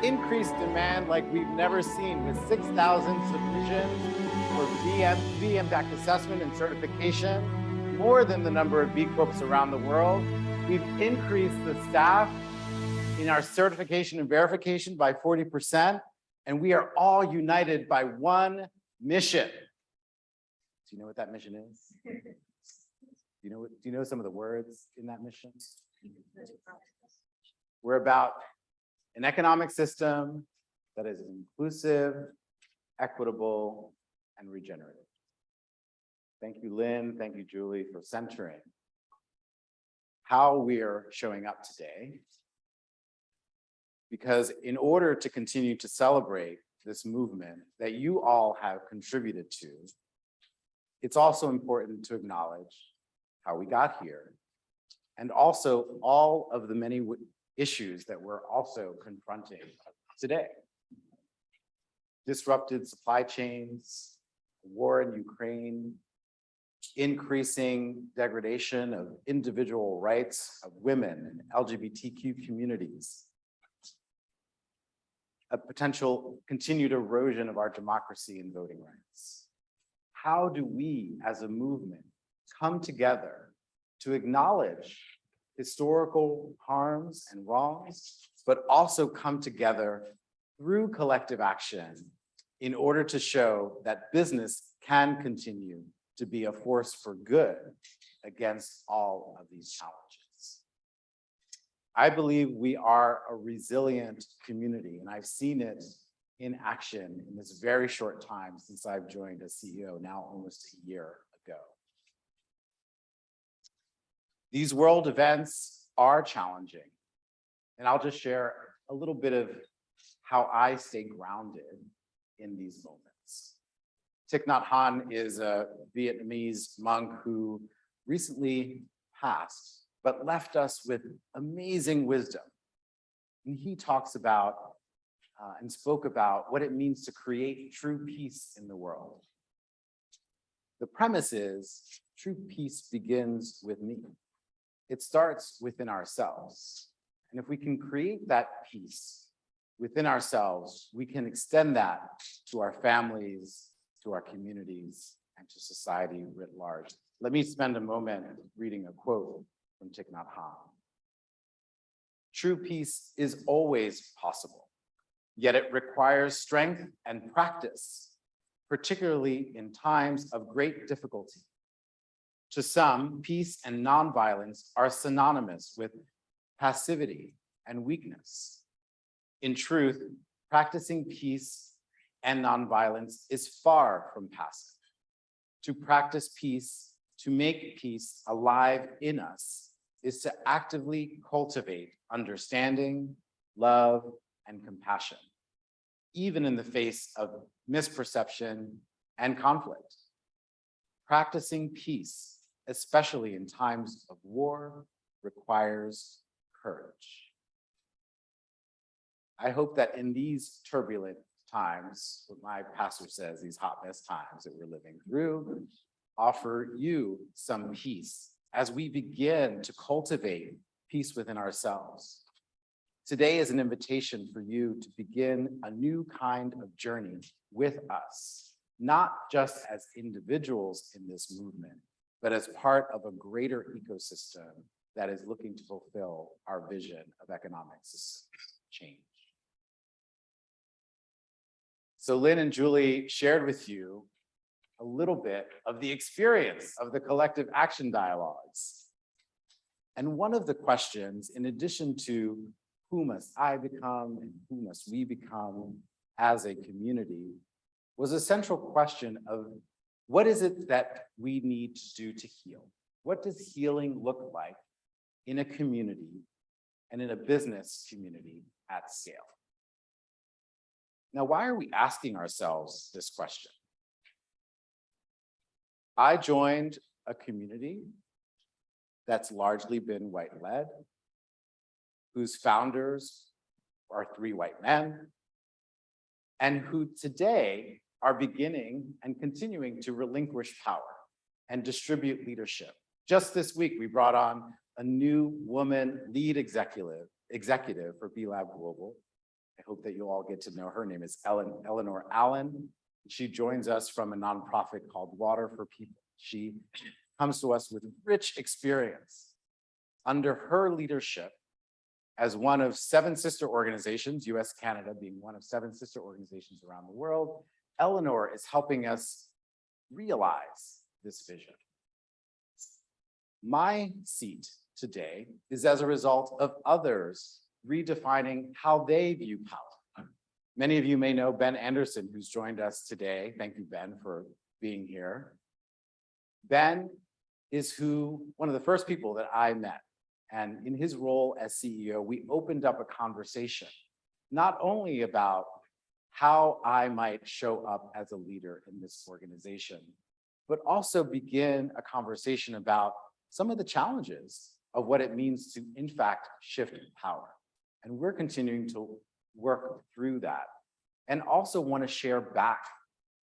increased demand like we've never seen, with 6,000 submissions for B Impact assessment and certification, more than the number of B Corps around the world. We've increased the staff in our certification and verification by 40%, and we are all united by one mission. Do you know what that mission is? Do you know some of the words in that mission? We're about an economic system that is inclusive, equitable, and regenerative. Thank you, Lynn. Thank you, Julie, for centering how we are showing up today. Because in order to continue to celebrate this movement that you all have contributed to, it's also important to acknowledge how we got here, and also all of the many issues that we're also confronting today. Disrupted supply chains, war in Ukraine, increasing degradation of individual rights of women and LGBTQ communities, a potential continued erosion of our democracy and voting rights. How do we as a movement come together to acknowledge historical harms and wrongs, but also come together through collective action in order to show that business can continue to be a force for good against all of these challenges? I believe we are a resilient community, and I've seen it in action in this very short time since I've joined as CEO, now almost a year ago. These world events are challenging, and I'll just share a little bit of how I stay grounded in these moments. Thich Nhat Hanh is a Vietnamese monk who recently passed, but left us with amazing wisdom. And he talks about and spoke about what it means to create true peace in the world. The premise is true peace begins with me. It starts within ourselves. And if we can create that peace within ourselves, we can extend that to our families, to our communities, and to society writ large. Let me spend a moment reading a quote from Thich Nhat Hanh. True peace is always possible, yet it requires strength and practice, particularly in times of great difficulty. To some, peace and nonviolence are synonymous with passivity and weakness. In truth, practicing peace and nonviolence is far from passive. To practice peace, to make peace alive in us, is to actively cultivate understanding, love, and compassion, even in the face of misperception and conflict. Practicing peace, especially in times of war, requires courage. I hope that in these turbulent times, what my pastor says, these hot mess times that we're living through, offer you some peace as we begin to cultivate peace within ourselves. Today is an invitation for you to begin a new kind of journey with us, not just as individuals in this movement, but as part of a greater ecosystem that is looking to fulfill our vision of economic change. So Lynn and Julie shared with you a little bit of the experience of the collective action dialogues. And one of the questions, in addition to who must I become and who must we become as a community, was a central question of what is it that we need to do to heal? What does healing look like in a community and in a business community at scale? Now, why are we asking ourselves this question? I joined a community that's largely been white-led, whose founders are 3 white men, and who today are beginning and continuing to relinquish power and distribute leadership. Just this week, we brought on a new woman lead executive for B Lab Global, I hope that you'll all get to know her. Her name is Eleanor Allen. She joins us from a nonprofit called Water for People. She comes to us with rich experience. Under her leadership, as one of 7 sister organizations, US Canada being one of 7 sister organizations around the world, Eleanor is helping us realize this vision. My seat today is as a result of others redefining how they view power. Many of you may know Ben Anderson, who's joined us today. Thank you, Ben, for being here. Ben is one of the first people that I met. And in his role as CEO, we opened up a conversation, not only about how I might show up as a leader in this organization, but also begin a conversation about some of the challenges of what it means to, in fact, shift power. And we're continuing to work through that and also want to share back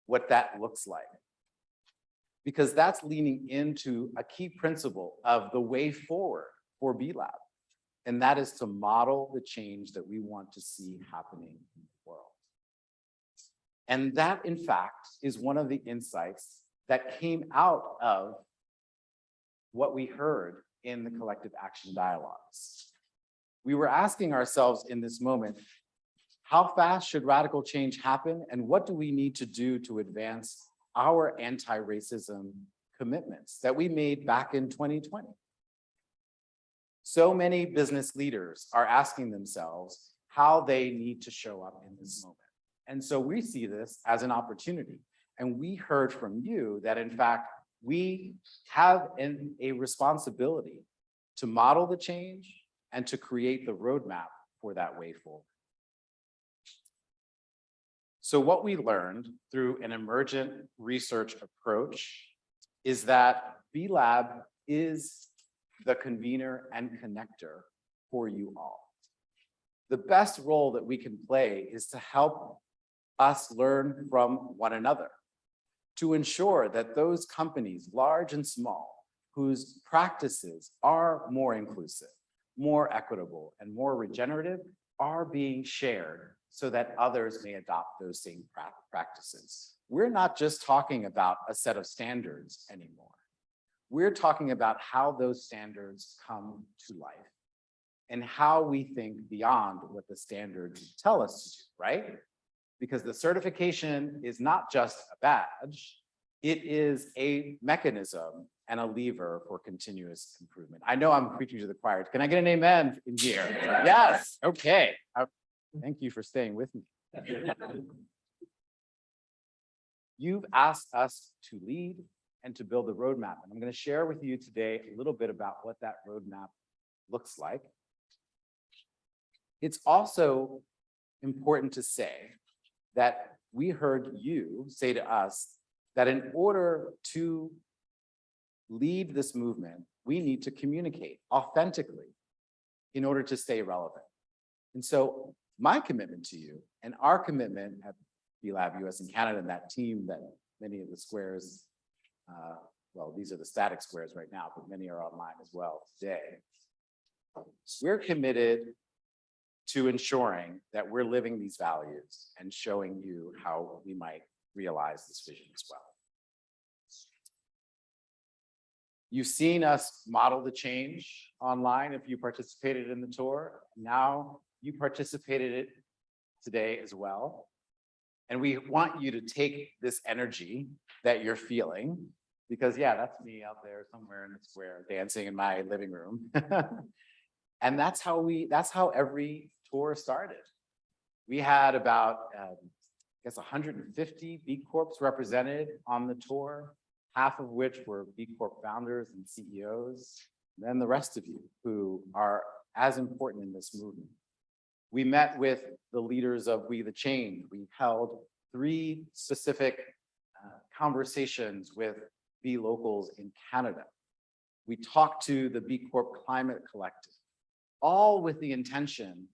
what that looks like. Because that's leaning into a key principle of the way forward for B Lab. And that is to model the change that we want to see happening in the world. And that, in fact, is one of the insights that came out of what we heard in the collective action dialogues. We were asking ourselves in this moment, how fast should radical change happen? And what do we need to do to advance our anti-racism commitments that we made back in 2020? So many business leaders are asking themselves how they need to show up in this moment. And so we see this as an opportunity. And we heard from you that, in fact, we have a responsibility to model the change and to create the roadmap for that way forward. So what we learned through an emergent research approach is that B Lab is the convener and connector for you all. The best role that we can play is to help us learn from one another, to ensure that those companies, large and small, whose practices are more inclusive, more equitable, and more regenerative, are being shared so that others may adopt those same practices. We're not just talking about a set of standards anymore. We're talking about how those standards come to life and how we think beyond what the standards tell us to do, right? Because the certification is not just a badge, it is a mechanism and a lever for continuous improvement. I know I'm preaching to the choir. Can I get an amen in here? Yes, okay. Thank you for staying with me. You've asked us to lead and to build a roadmap. And I'm going to share with you today a little bit about what that roadmap looks like. It's also important to say that we heard you say to us that in order to lead this movement, we need to communicate authentically in order to stay relevant. And so my commitment to you and our commitment at B Lab U.S. in Canada, and that team that many of the squares, well, these are the static squares right now, but many are online as well today. We're committed to ensuring that we're living these values and showing you how we might realize this vision as well. You've seen us model the change online if you participated in the tour. Now you participated in it today as well. And we want you to take this energy that you're feeling, because yeah, that's me out there somewhere in the square dancing in my living room. And that's how every tour started. We had about, I guess 150 B Corps represented on the tour, half of which were B Corp founders and CEOs, and then the rest of you who are as important in this movement. We met with the leaders of We the Change. We held 3 specific conversations with B locals in Canada. We talked to the B Corp Climate Collective, all with the intention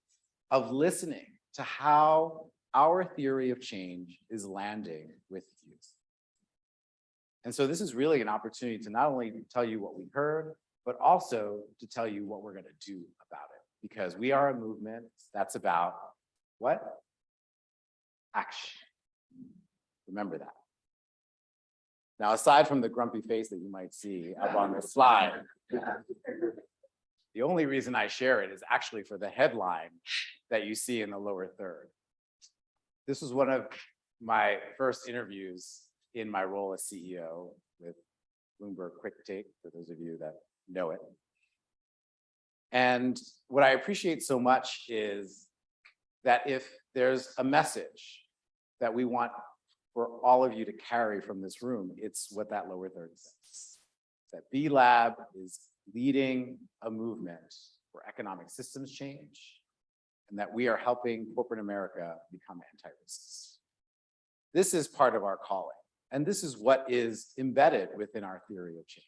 of listening to how our theory of change is landing with youth. And so this is really an opportunity to not only tell you what we heard, but also to tell you what we're going to do about it. Because we are a movement that's about What? Action. Remember that. Now, aside from the grumpy face that you might see up on the slide, the only reason I share it is actually for the headline that you see in the lower third. This was one of my first interviews in my role as CEO with Bloomberg Quick Take, for those of you that know it. And what I appreciate so much is that if there's a message that we want for all of you to carry from this room, it's what that lower third says. That B Lab is leading a movement for economic systems change, and that we are helping corporate America become anti-racist. This is part of our calling, and this is what is embedded within our theory of change.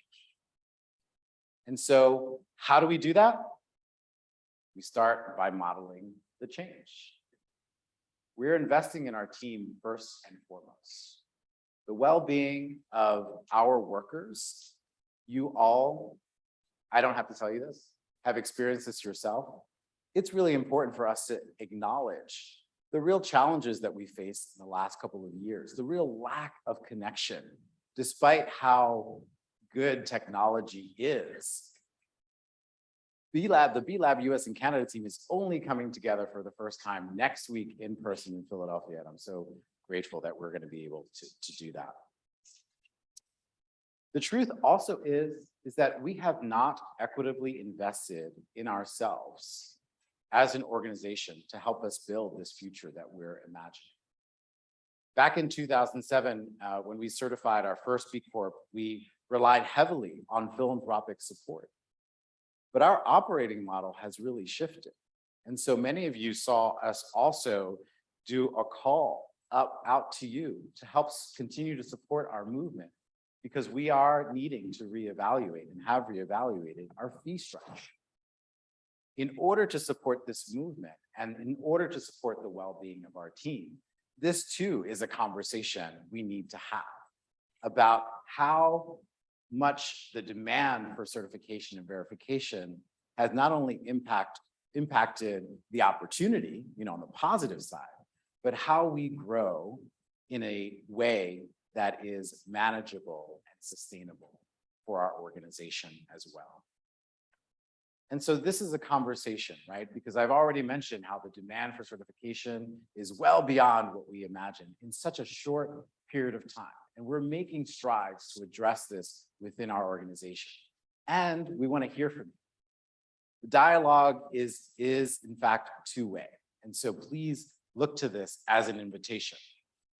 And so how do we do that? We start by modeling the change. We're investing in our team first and foremost. The well-being of our workers, you all, I don't have to tell you this, have experienced this yourself. It's really important for us to acknowledge the real challenges that we faced in the last couple of years, the real lack of connection, despite how good technology is. B Lab, the B Lab U.S. and Canada team is only coming together for the first time next week in person in Philadelphia. And I'm so grateful that we're going to be able to do that. The truth also is that we have not equitably invested in ourselves as an organization to help us build this future that we're imagining. Back in 2007, when we certified our first B Corp, we relied heavily on philanthropic support. But our operating model has really shifted. And so many of you saw us also do a call out to you to help continue to support our movement, because we are needing to reevaluate and have reevaluated our fee structure. In order to support this movement and in order to support the well-being of our team, this too is a conversation we need to have about how much the demand for certification and verification has not only impacted the opportunity, on the positive side, but how we grow in a way that is manageable and sustainable for our organization as well. And so this is a conversation, right? Because I've already mentioned how the demand for certification is well beyond what we imagined in such a short period of time. And we're making strides to address this within our organization. And we want to hear from you. The dialogue is in fact two-way. And so please look to this as an invitation,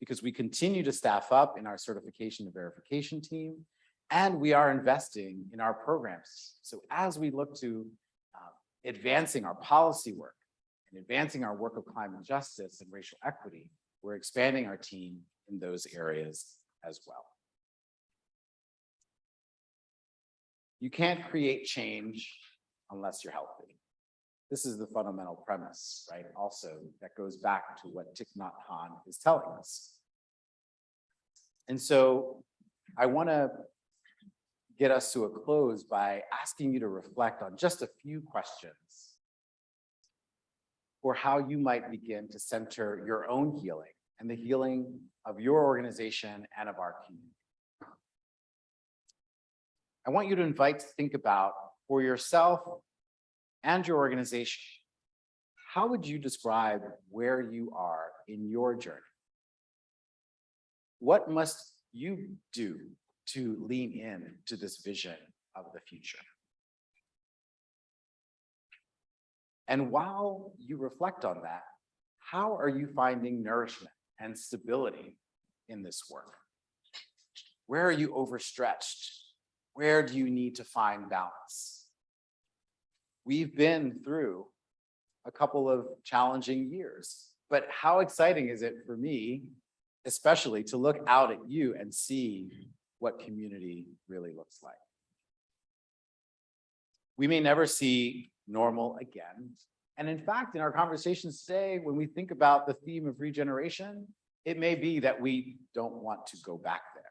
because we continue to staff up in our certification and verification team, and we are investing in our programs. So as we look to advancing our policy work and advancing our work of climate justice and racial equity, we're expanding our team in those areas as well. You can't create change unless you're healthy. This is the fundamental premise, right? Also, that goes back to what Thich Nhat Hanh is telling us. And so I want to get us to a close by asking you to reflect on just a few questions for how you might begin to center your own healing and the healing of your organization and of our community. I want you to think about, for yourself and your organization, how would you describe where you are in your journey? What must you do to lean in to this vision of the future? And while you reflect on that, how are you finding nourishment and stability in this work? Where are you overstretched? Where do you need to find balance? We've been through a couple of challenging years, but how exciting is it for me, especially, to look out at you and see what community really looks like. We may never see normal again. And in fact, in our conversations today, when we think about the theme of regeneration, it may be that we don't want to go back there,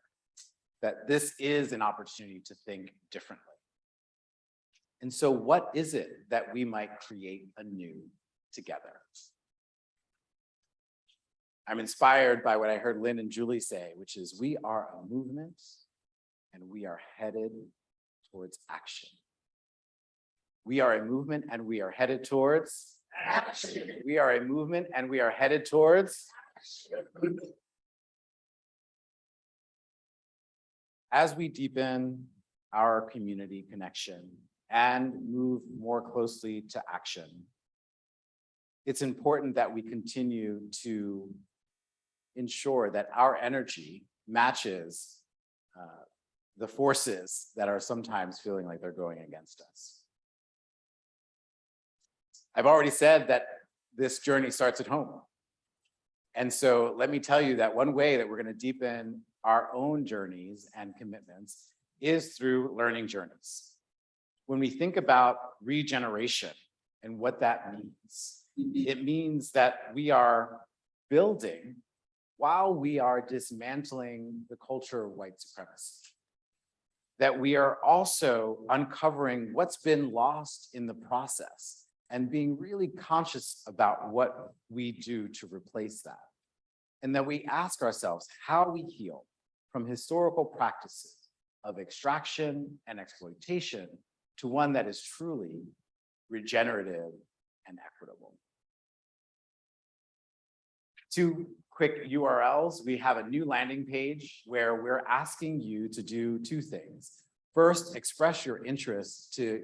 that this is an opportunity to think differently. And so what is it that we might create anew together? I'm inspired by what I heard Lynn and Julie say, which is we are a movement and we are headed towards action. We are a movement and we are headed towards action. We are a movement and we are headed towards action. As we deepen our community connection and move more closely to action, it's important that we continue to ensure that our energy matches the forces that are sometimes feeling like they're going against us. I've already said that this journey starts at home. And so let me tell you that one way that we're going to deepen our own journeys and commitments is through learning journeys. When we think about regeneration and what that means, it means that we are building while we are dismantling the culture of white supremacy. That we are also uncovering what's been lost in the process and being really conscious about what we do to replace that. And that we ask ourselves how we heal from historical practices of extraction and exploitation to one that is truly regenerative and equitable. 2 quick URLs. We have a new landing page where we're asking you to do 2 things. First, express your interest to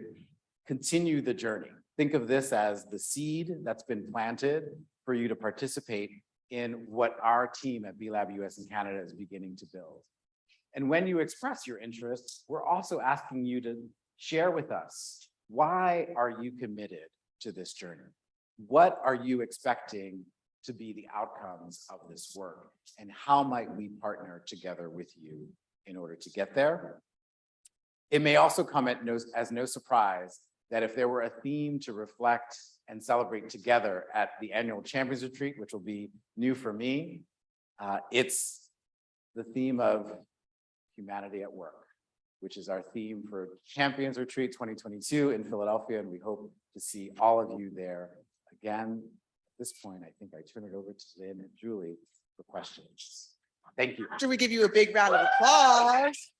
continue the journey. Think of this as the seed that's been planted for you to participate in what our team at B Lab U.S. in Canada is beginning to build. And when you express your interest, we're also asking you to share with us, why are you committed to this journey? What are you expecting to be the outcomes of this work? And how might we partner together with you in order to get there? It may also come as no surprise that if there were a theme to reflect and celebrate together at the annual Champions Retreat, which will be new for me, it's the theme of humanity at work, which is our theme for Champions Retreat 2022 in Philadelphia. And we hope to see all of you there again. At this point, I think I turn it over to Lynn and Julie for questions. Thank you. Should we give you a big round of applause?